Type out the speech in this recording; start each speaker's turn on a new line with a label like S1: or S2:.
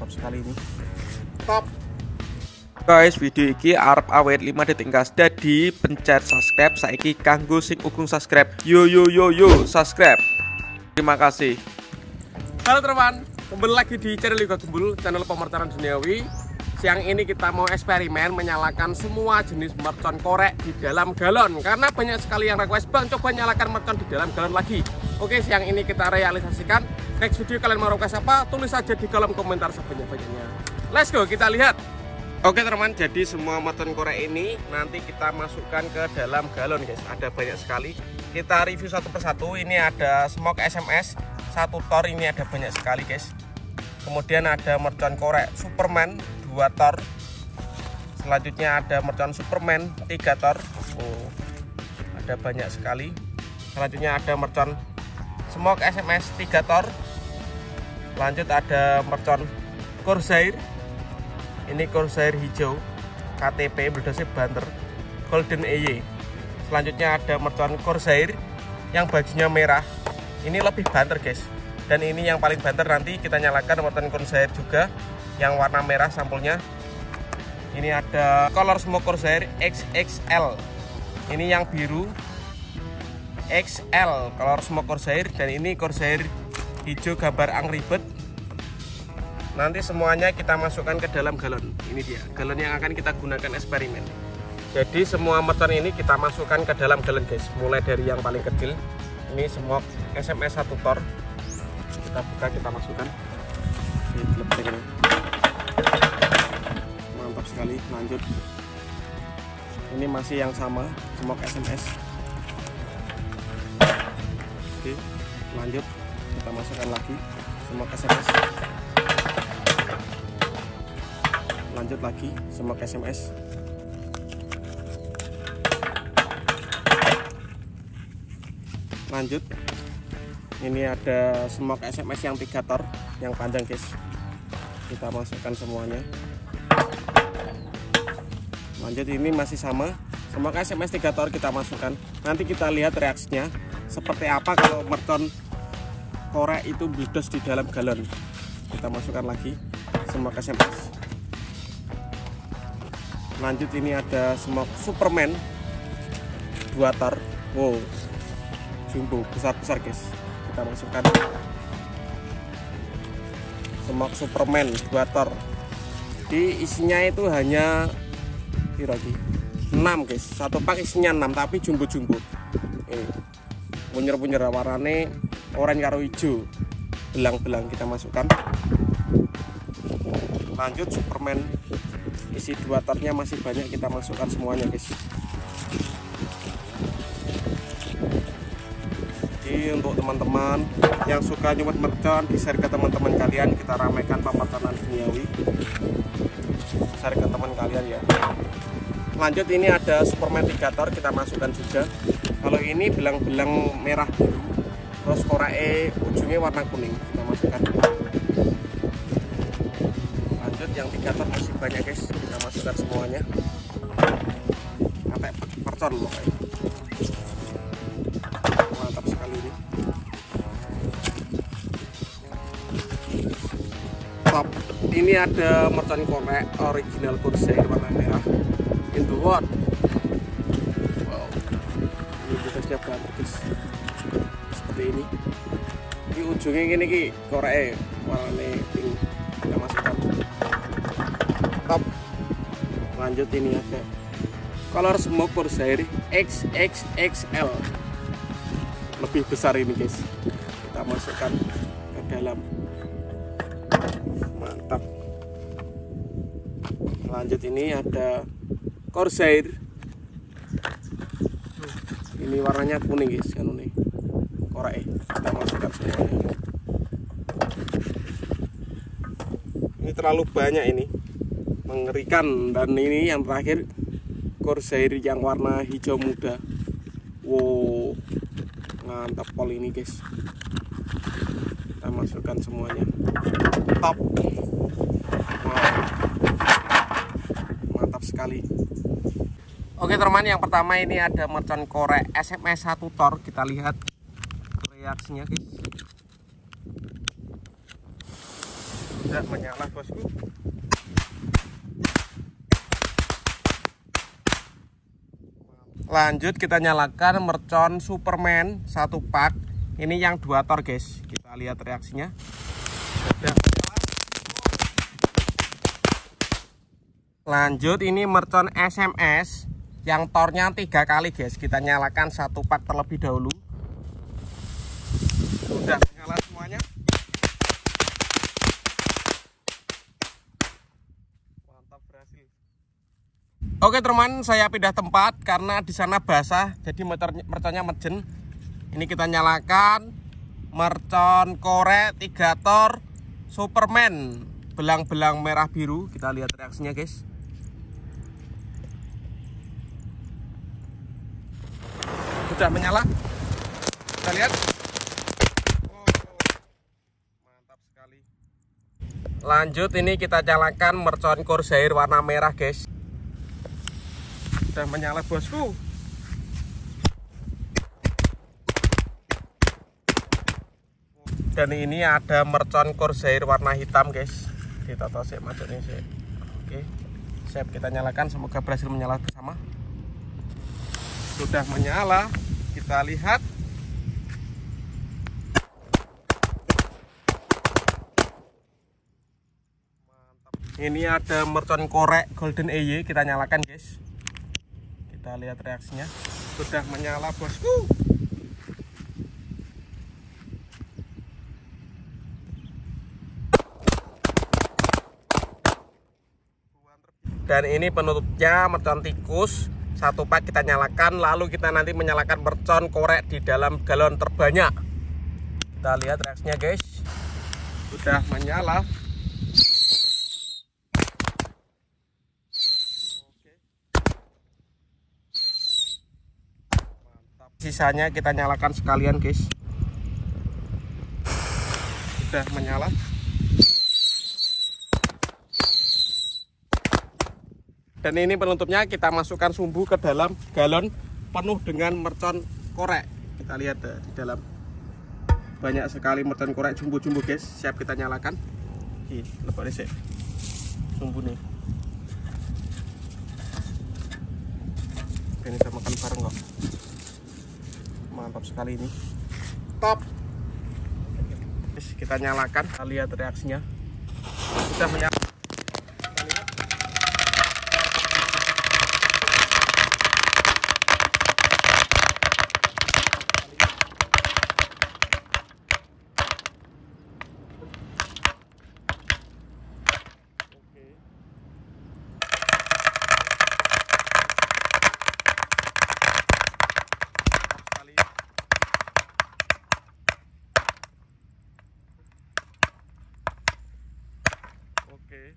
S1: mantap sekali ini. Top. Guys, video iki arep awet 5 detik gas. Dadi pencet subscribe saiki kanggo sing ugung subscribe. Yo subscribe. Terima kasih. Halo teman, kembali lagi di channel Yoga Gembul, channel pemercon duniawi. Siang ini kita mau eksperimen menyalakan semua jenis mercon korek di dalam galon. Karena banyak sekali yang request, bang coba nyalakan mercon di dalam galon lagi. Oke, siang ini kita realisasikan. Next video kalian mau request apa? Tulis saja di kolom komentar sebanyak-banyaknya. Let's go, kita lihat. Oke teman, jadi semua mercon korek ini nanti kita masukkan ke dalam galon guys. Ada banyak sekali. Kita review satu persatu. Ini ada smoke SMS 1 tor, ini ada banyak sekali guys. Kemudian ada mercon korek Superman 2 tor. Selanjutnya ada mercon Superman 3 tor. Oh, ada banyak sekali. Selanjutnya ada mercon smoke SMS 3 tor. Lanjut ada mercon Corsair. Ini Corsair hijau, KTP berdasar banter, Golden EY. Selanjutnya ada mercon Corsair yang bajunya merah. Ini lebih banter guys. Dan ini yang paling banter, nanti kita nyalakan mercon Corsair juga yang warna merah sampulnya. Ini ada color smoke Corsair XXL. Ini yang biru XL color smoke Corsair, dan ini Corsair hijau gambar Angry Bird. Nanti semuanya kita masukkan ke dalam galon. Ini dia galon yang akan kita gunakan eksperimen. Jadi semua mercon ini kita masukkan ke dalam galon guys. Mulai dari yang paling kecil, ini smoke SMS 1 tor. Kita buka, kita masukkan. Mantap sekali. Lanjut. Ini masih yang sama, smoke SMS. Oke, lanjut. Kita masukkan lagi smoke SMS. Lanjut lagi smoke SMS. Lanjut, ini ada smoke SMS yang 3 tor yang panjang guys. Kita masukkan semuanya. Lanjut, ini masih sama smoke SMS 3 tor kita masukkan. Nanti kita lihat reaksinya seperti apa kalau mercon korek itu bledos di dalam galon. Kita masukkan lagi smoke SMS. Lanjut, ini ada smoke Superman 2 tor. Wow, jumbo besar-besar guys. Kita masukkan smoke Superman 2 tor. Di isinya itu hanya 6 guys. Satu pak isinya 6, tapi jumbo-jumbo. Punyer-punyer warnane oranye karo hijau. Belang-belang kita masukkan. Lanjut, Superman isi 2 tornya masih banyak, kita masukkan semuanya guys. Jadi untuk teman-teman yang suka nyumet mercon, di share ke teman-teman kalian. Kita ramaikan pemerconan duniawi, share ke teman kalian ya. Lanjut, ini ada Superman 3 tor kita masukkan juga. Kalau ini belang-belang merah biru, terus korek ujungnya warna kuning, kita masukkan. Lanjut, yang 3 tor masih banyak guys, kita masukkan semuanya. Sampai percon loh kayak. Mantap sekali ini. Top. Ini ada mercon korek original Corsair warna merah. Into what? Wow. Ini betasnya banget guys. Seperti ini. Ini ujungnya gini ki, korek warna pink. Kita masukkan. Top. Lanjut, ini ada color smoke Corsair XXXL, lebih besar ini guys. Kita masukkan ke dalam. Mantap. Lanjut, ini ada Corsair. Ini warnanya kuning guys, kan ini korek. Kita masukkan semuanya. Ini terlalu banyak, ini mengerikan. Dan ini yang terakhir Corsair yang warna hijau muda. Wow, mantap pol ini guys. Kita masukkan semuanya. Top. Wow, mantap sekali. Oke teman, yang pertama ini ada mercon korek SMS 1 tor. Kita lihat reaksinya guys. Sudah menyala bosku. Lanjut kita nyalakan mercon Superman 1 pak. Ini yang 2 tor guys. Kita lihat reaksinya. Sudah. Lanjut ini mercon SMS yang tornya 3 kali guys. Kita nyalakan 1 pak terlebih dahulu. Sudah menyala semuanya. Mantap, berhasil. Oke teman, saya pindah tempat karena di sana basah, jadi merconnya mejen. Ini kita nyalakan mercon korek 3 tor Superman belang-belang merah biru. Kita lihat reaksinya guys. Sudah menyala. Kita lihat. Oh, mantap sekali. Lanjut ini kita nyalakan mercon Corsair warna merah guys. Sudah menyala bosku. Dan ini ada mercon Corsair warna hitam guys. Kita tosik macetnya sih. Oke, siap, kita nyalakan. Semoga berhasil menyala bersama. Sudah menyala. Kita lihat. Mantap. Ini ada mercon korek Golden EY. Kita nyalakan guys. Kita lihat reaksinya. Sudah menyala bosku. Dan ini penutupnya mercon tikus 1 pak kita nyalakan. Lalu kita nanti menyalakan mercon korek di dalam galon terbanyak. Kita lihat reaksinya guys. Sudah menyala. Sisanya kita nyalakan sekalian guys. Sudah menyala. Dan ini penutupnya, kita masukkan sumbu ke dalam galon penuh dengan mercon korek. Kita lihat di dalam banyak sekali mercon korek jumbo-jumbo guys. Siap kita nyalakan. Lepas ini sumbu nih. Ini kita makan bareng kok. Mantap sekali ini. Top. Kita nyalakan, kita lihat reaksinya. Sudah menyala. Oke.